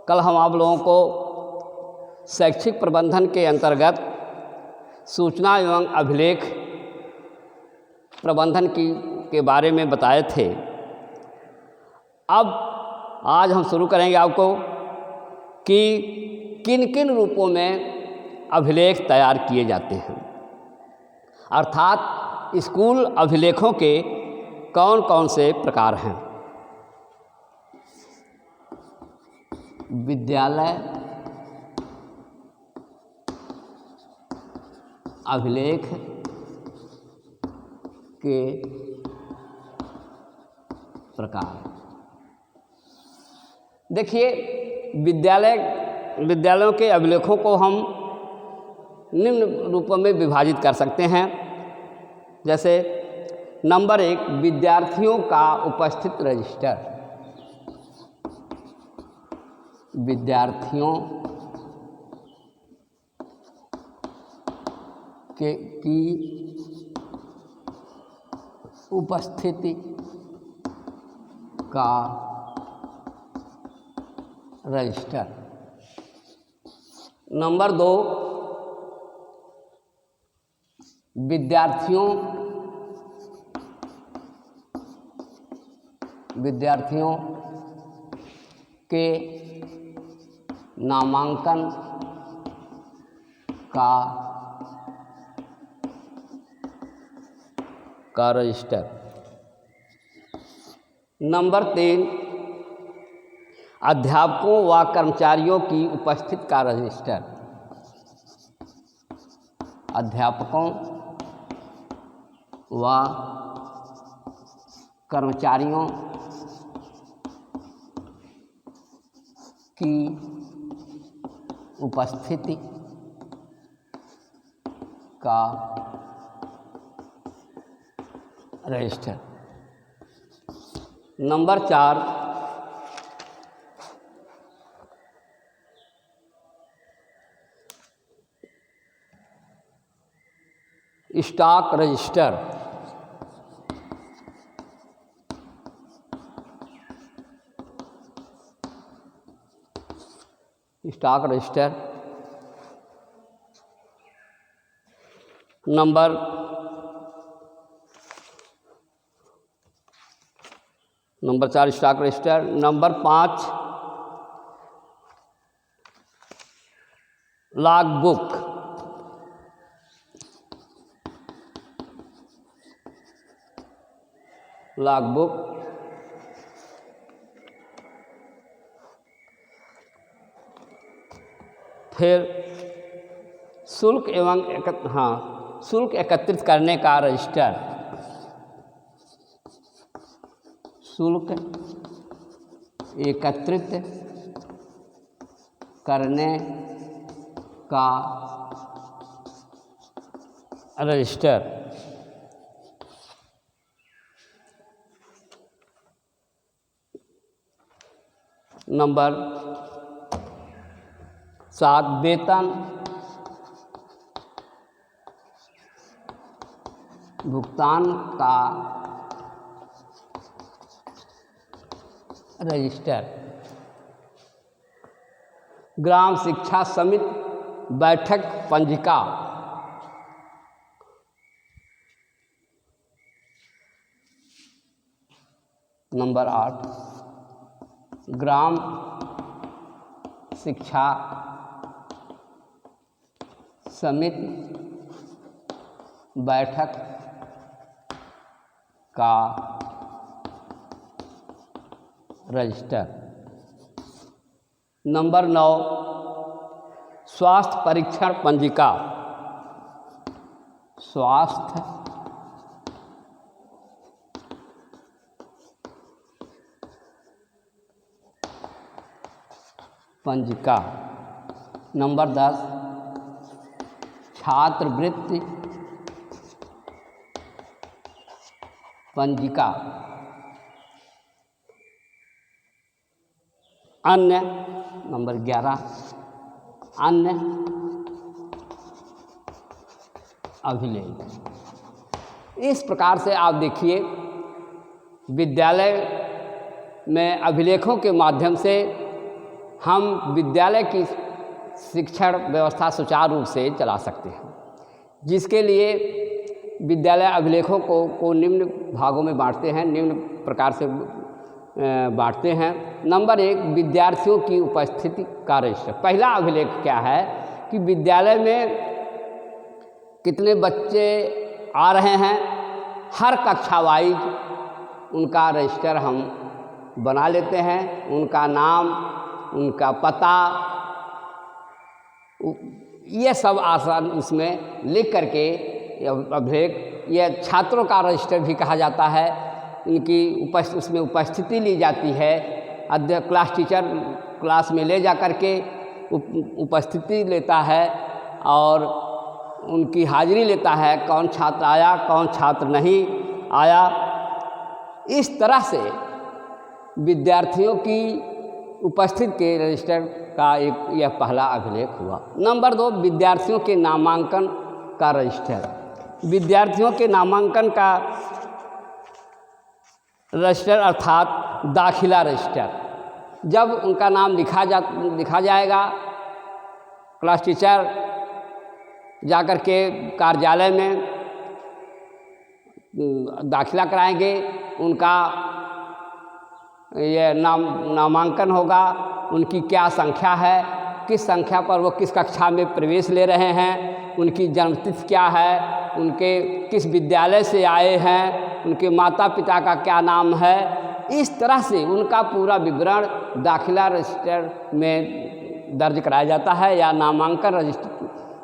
कल हम आप लोगों को शैक्षिक प्रबंधन के अंतर्गत सूचना एवं अभिलेख प्रबंधन के बारे में बताए थे। अब आज हम शुरू करेंगे आपको कि किन किन रूपों में अभिलेख तैयार किए जाते हैं, अर्थात स्कूल अभिलेखों के कौन कौन से प्रकार हैं। विद्यालय अभिलेख के प्रकार। देखिए, विद्यालयों के अभिलेखों को हम निम्न रूपों में विभाजित कर सकते हैं। जैसे नंबर 1, विद्यार्थियों का उपस्थित रजिस्टर। विद्यार्थियों की उपस्थिति का रजिस्टर। नंबर 2, विद्यार्थियों के नामांकन का रजिस्टर। नंबर 3, अध्यापकों व कर्मचारियों की उपस्थिति का रजिस्टर। अध्यापकों व कर्मचारियों की उपस्थिति का register. Number 4, stock register. Stock register. Number 4 stock register. Number 5, log book. Log book. फिर शुल्क शुल्क एकत्रित करने का रजिस्टर। शुल्क एकत्रित करने का रजिस्टर। नंबर 7, वेतन भुगतान का रजिस्टर। ग्राम शिक्षा समिति बैठक पंजिका। नंबर 8, ग्राम शिक्षा समिति बैठक का रजिस्टर। नंबर 9, स्वास्थ्य परीक्षण पंजिका। स्वास्थ्य पंजिका। नंबर 10, छात्रवृत्ति पंजिका। अन्य। नंबर 11, अन्य अभिलेख। इस प्रकार से आप देखिए विद्यालय में अभिलेखों के माध्यम से हम विद्यालय की शिक्षण व्यवस्था सुचारू रूप से चला सकते हैं, जिसके लिए विद्यालय अभिलेखों को निम्न भागों में बांटते हैं, निम्न प्रकार से बांटते हैं। नंबर 1, विद्यार्थियों की उपस्थिति का रजिस्टर। पहला अभिलेख क्या है कि विद्यालय में कितने बच्चे आ रहे हैं, हर कक्षा वाइज उनका रजिस्टर हम बना लेते हैं, उनका नाम, उनका पता, ये सब आसान उसमें लिख करके अभिलेख, यह छात्रों का रजिस्टर भी कहा जाता है। इनकी उसमें उपस्थिति ली जाती है, अध्यक्ष क्लास टीचर क्लास में ले जा कर के उपस्थिति लेता है और उनकी हाजिरी लेता है, कौन छात्र आया, कौन छात्र नहीं आया। इस तरह से विद्यार्थियों की उपस्थिति के रजिस्टर का एक यह पहला अभिलेख हुआ। नंबर 2, विद्यार्थियों के नामांकन का रजिस्टर। विद्यार्थियों के नामांकन का रजिस्टर अर्थात दाखिला रजिस्टर। जब उनका नाम लिखा जाएगा, क्लास टीचर जाकर के कार्यालय में दाखिला कराएंगे, उनका ये नामांकन होगा, उनकी क्या संख्या है, किस संख्या पर वो किस कक्षा में प्रवेश ले रहे हैं, उनकी जन्मतिथि क्या है, उनके किस विद्यालय से आए हैं, उनके माता पिता का क्या नाम है। इस तरह से उनका पूरा विवरण दाखिला रजिस्टर में दर्ज कराया जाता है या नामांकन रजिस्टर,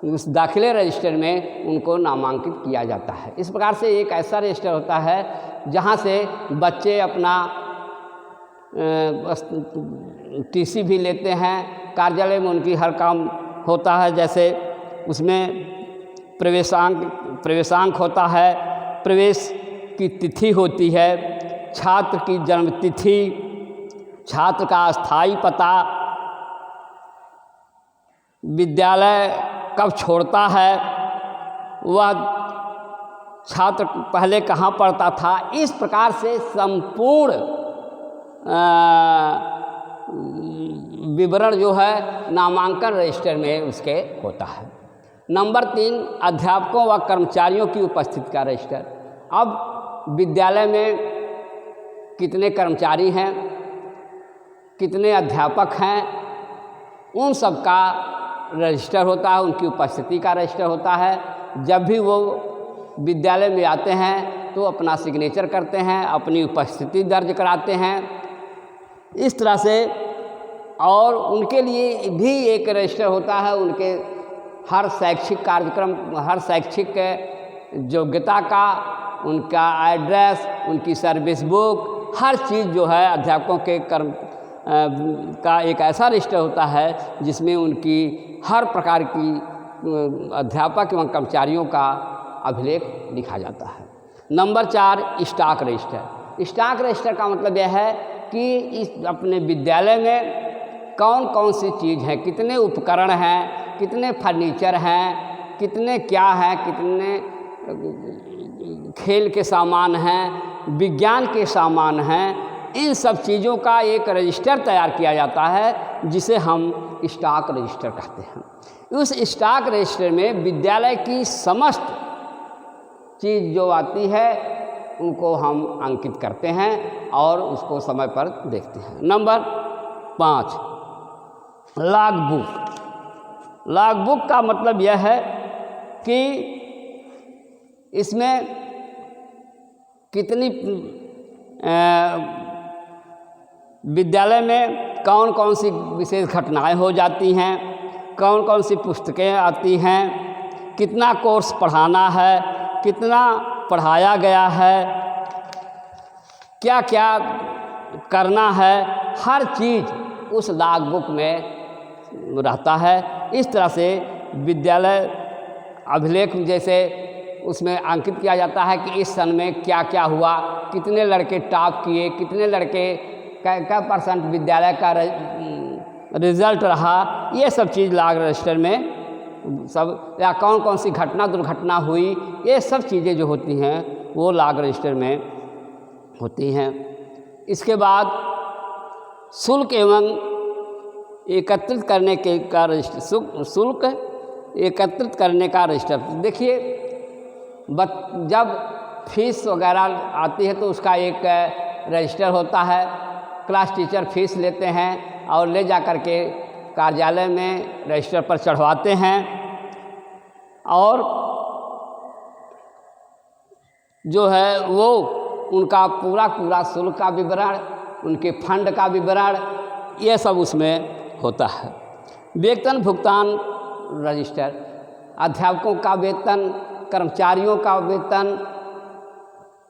उस दाखिले रजिस्टर में उनको नामांकित किया जाता है। इस प्रकार से एक ऐसा रजिस्टर होता है जहाँ से बच्चे अपना टीसी भी लेते हैं, कार्यालय में उनकी हर काम होता है। जैसे उसमें प्रवेशांक होता है, प्रवेश की तिथि होती है, छात्र की जन्म तिथि, छात्र का स्थायी पता, विद्यालय कब छोड़ता है, वह छात्र पहले कहाँ पढ़ता था। इस प्रकार से संपूर्ण विवरण जो है नामांकन रजिस्टर में उसके होता है। नंबर 3, अध्यापकों व कर्मचारियों की उपस्थिति का रजिस्टर। अब विद्यालय में कितने कर्मचारी हैं, कितने अध्यापक हैं, उन सब का रजिस्टर होता है, उनकी उपस्थिति का रजिस्टर होता है। जब भी वो विद्यालय में आते हैं तो अपना सिग्नेचर करते हैं, अपनी उपस्थिति दर्ज कराते हैं। इस तरह से और उनके लिए भी एक रजिस्टर होता है, उनके हर शैक्षिक कार्यक्रम, हर शैक्षिक योग्यता का, उनका एड्रेस, उनकी सर्विस बुक, हर चीज़ जो है अध्यापकों के का एक ऐसा रजिस्टर होता है जिसमें उनकी हर प्रकार की अध्यापक एवं कर्मचारियों का अभिलेख लिखा जाता है। Number 4, stock register. Stock register का मतलब यह है कि इस अपने विद्यालय में कौन कौन सी चीज़ है, कितने उपकरण हैं, कितने फर्नीचर हैं, कितने क्या हैं, कितने खेल के सामान हैं, विज्ञान के सामान हैं, इन सब चीज़ों का एक रजिस्टर तैयार किया जाता है जिसे हम स्टॉक रजिस्टर कहते हैं। उस स्टॉक रजिस्टर में विद्यालय की समस्त चीज़ जो आती है उनको हम अंकित करते हैं और उसको समय पर देखते हैं। Number 5, log book. Log book का मतलब यह है कि इसमें कितनी विद्यालय में कौन कौन सी विशेष घटनाएं हो जाती हैं, कौन कौन सी पुस्तकें आती हैं, कितना कोर्स पढ़ाना है, कितना पढ़ाया गया है, क्या क्या करना है, हर चीज़ उस लॉग बुक में रहता है। इस तरह से विद्यालय अभिलेख जैसे उसमें अंकित किया जाता है कि इस सन में क्या क्या हुआ, कितने लड़के टॉप किए, कितने लड़के क्या % विद्यालय का रिजल्ट रहा, ये सब चीज़ लॉग रजिस्टर में सब, या कौन कौन सी घटना दुर्घटना हुई, ये सब चीज़ें जो होती हैं वो लॉग रजिस्टर में होती हैं। इसके बाद शुल्क एवं एकत्रित करने के का रजिस्टर, शुल्क एकत्रित करने का रजिस्टर। देखिए, जब फीस वगैरह आती है तो उसका एक रजिस्टर होता है। क्लास टीचर फीस लेते हैं और ले जा कर के कार्यालय में रजिस्टर पर चढ़वाते हैं, और जो है वो उनका पूरा शुल्क का विवरण, उनके फंड का विवरण, ये सब उसमें होता है। वेतन भुगतान रजिस्टर, अध्यापकों का वेतन, कर्मचारियों का वेतन,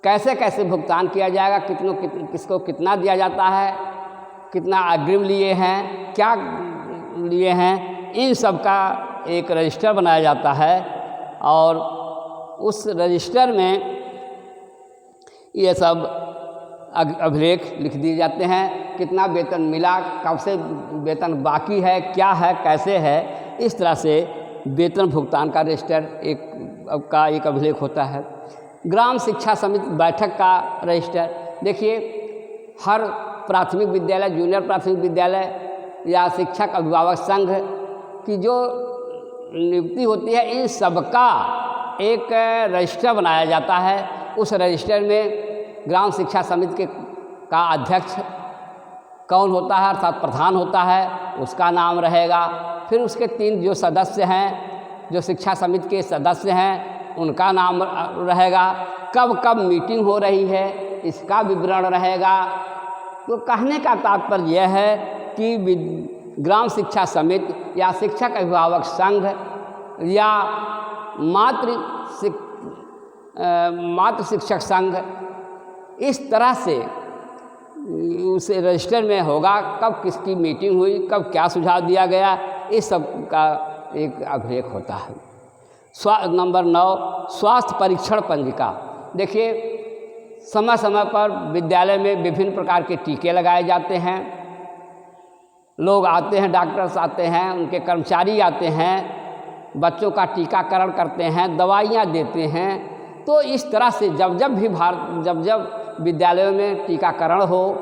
कैसे कैसे भुगतान किया जाएगा, किसको कितना दिया जाता है, कितना अग्रिम लिए हैं, क्या लिए हैं, इन सब का एक रजिस्टर बनाया जाता है। और उस रजिस्टर में ये सब अभिलेख लिख दिए जाते हैं, कितना वेतन मिला, कब से वेतन बाकी है, क्या है, कैसे है। इस तरह से वेतन भुगतान का रजिस्टर एक अभिलेख होता है। ग्राम शिक्षा समिति बैठक का रजिस्टर, देखिए हर प्राथमिक विद्यालय, जूनियर प्राथमिक विद्यालय या शिक्षक अभिभावक संघ की जो नियुक्ति होती है, इन सबका एक रजिस्टर बनाया जाता है। उस रजिस्टर में ग्राम शिक्षा समिति का अध्यक्ष कौन होता है, अर्थात प्रधान होता है, उसका नाम रहेगा। फिर उसके 3 जो सदस्य हैं, जो शिक्षा समिति के सदस्य हैं, उनका नाम रहेगा। कब कब मीटिंग हो रही है, इसका विवरण रहेगा। तो कहने का तात्पर्य यह है कि ग्राम शिक्षा समिति या शिक्षक अभिभावक संघ या मातृ शिक्षक संघ, इस तरह से उस रजिस्टर में होगा कब किसकी मीटिंग हुई, कब क्या सुझाव दिया गया, इस सब का एक अभिलेख होता है। नंबर 9, स्वास्थ्य परीक्षण पंजिका। देखिए, समय समय पर विद्यालय में विभिन्न प्रकार के टीके लगाए जाते हैं। लोग आते हैं, डॉक्टर्स आते हैं, उनके कर्मचारी आते हैं, बच्चों का टीकाकरण करते हैं, दवाइयाँ देते हैं। तो इस तरह से जब जब विद्यालयों में टीकाकरण हो,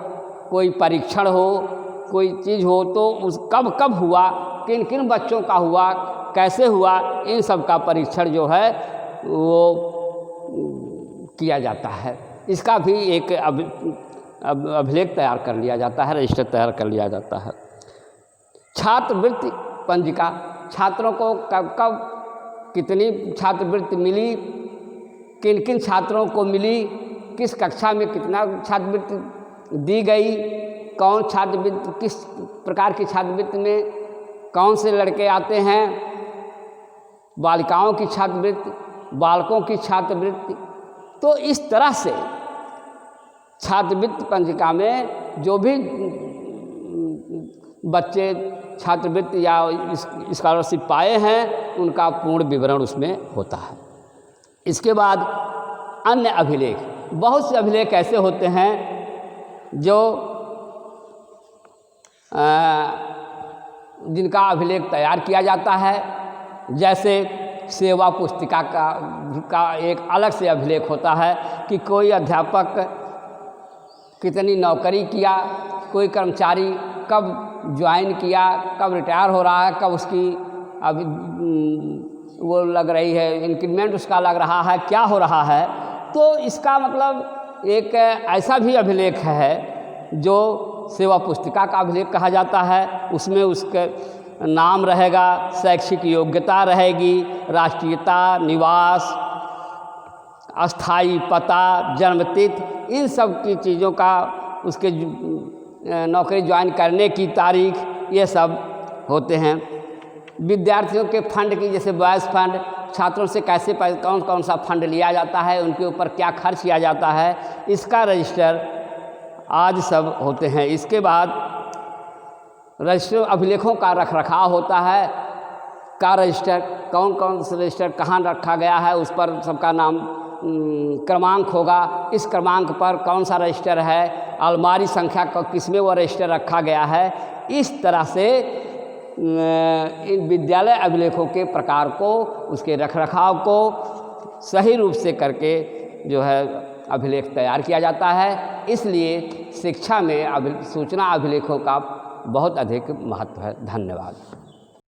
कोई परीक्षण हो, कोई चीज़ हो, तो उस कब हुआ, किन किन बच्चों का हुआ, कैसे हुआ, इन सब का परीक्षण जो है वो किया जाता है। इसका भी एक अभिलेख तैयार कर लिया जाता है, रजिस्टर तैयार कर लिया जाता है। छात्रवृत्ति पंजिका, छात्रों को कब कितनी छात्रवृत्ति मिली, किन किन छात्रों को मिली, किस कक्षा में कितना छात्रवृत्ति दी गई, कौन छात्रवृत्ति, किस प्रकार की छात्रवृत्ति में कौन से लड़के आते हैं, बालिकाओं की छात्रवृत्ति, बालकों की छात्रवृत्ति। तो इस तरह से छात्रवृत्ति पंजिका में जो भी बच्चे छात्रवृत्ति या स्कॉलरशिप पाए हैं, उनका पूर्ण विवरण उसमें होता है। इसके बाद अन्य अभिलेख, बहुत से अभिलेख ऐसे होते हैं जो जिनका अभिलेख तैयार किया जाता है। जैसे सेवा पुस्तिका का एक अलग से अभिलेख होता है कि कोई अध्यापक कितनी नौकरी किया, कोई कर्मचारी कब ज्वाइन किया, कब रिटायर हो रहा है, कब उसकी अभी वो लग रही है, इंक्रीमेंट उसका लग रहा है, क्या हो रहा है। तो इसका मतलब एक ऐसा भी अभिलेख है जो सेवा पुस्तिका का अभिलेख कहा जाता है। उसमें उसके नाम रहेगा, शैक्षिक योग्यता रहेगी, राष्ट्रीयता, निवास, अस्थाई पता, जन्मतिथि, इन सब की चीज़ों का, उसके नौकरी ज्वाइन करने की तारीख, ये सब होते हैं। विद्यार्थियों के फंड की, जैसे बॉयज़ फंड, छात्रों से कैसे कौन कौन सा फंड लिया जाता है, उनके ऊपर क्या खर्च किया जाता है, इसका रजिस्टर आज सब होते हैं। इसके बाद रजिस्टर अभिलेखों का रखरखाव होता है, का रजिस्टर, कौन कौन से रजिस्टर कहाँ रखा गया है, उस पर सबका नाम क्रमांक होगा। इस क्रमांक पर कौन सा रजिस्टर है, अलमारी संख्या किस में वो रजिस्टर रखा गया है। इस तरह से इन विद्यालय अभिलेखों के प्रकार को, उसके रखरखाव को सही रूप से करके जो है अभिलेख तैयार किया जाता है। इसलिए शिक्षा में सूचना अभिलेखों का बहुत अधिक महत्व है। धन्यवाद।